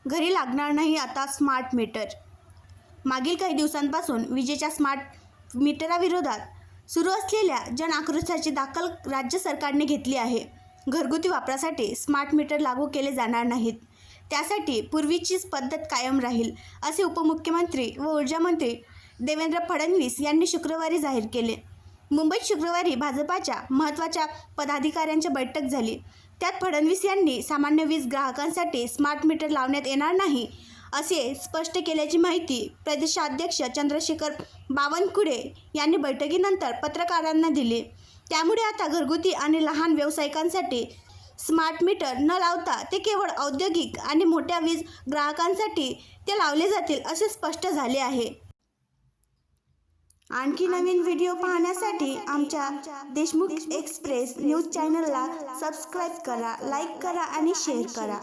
घरी लागणार नाही आता स्मार्ट मीटर। मागील काही दिवसांपासून विजेच्या स्मार्ट मीटराविरोधात सुरू असलेल्या जन आक्रोशाची दखल राज्य सरकारने घेतली आहे। घरगुती वापरासाठी स्मार्ट मीटर लागू केले जाणार नाहीत, त्यासाठी पूर्वीचीच पद्धत कायम राहील, असे उपमुख्यमंत्री व ऊर्जा मंत्री देवेंद्र फडणवीस यांनी शुक्रवारी जाहीर केले। मुंबईत शुक्रवारी भाजपाच्या महत्त्वाच्या पदाधिकाऱ्यांची बैठक झाली। त्यात फडणवीस यांनी सामान्य वीज ग्राहकांसाठी स्मार्ट मीटर लावण्यात येणार नाही, असे स्पष्ट केल्याची माहिती प्रदेशाध्यक्ष चंद्रशेखर बावनकुळे यांनी बैठकीनंतर पत्रकारांना दिली। त्यामुळे आता घरगुती आणि लहान व्यावसायिकांसाठी स्मार्ट मीटर न लावता ते केवळ औद्योगिक आणि मोठ्या वीज ग्राहकांसाठी ते लावले जातील, असे स्पष्ट झाले आहे। आणखी नवीन व्हिडिओ पाहण्यासाठी आमच्या देशमुख एक्सप्रेस न्यूज चॅनलला सबस्क्राईब करा, लाईक करा आणि शेअर करा।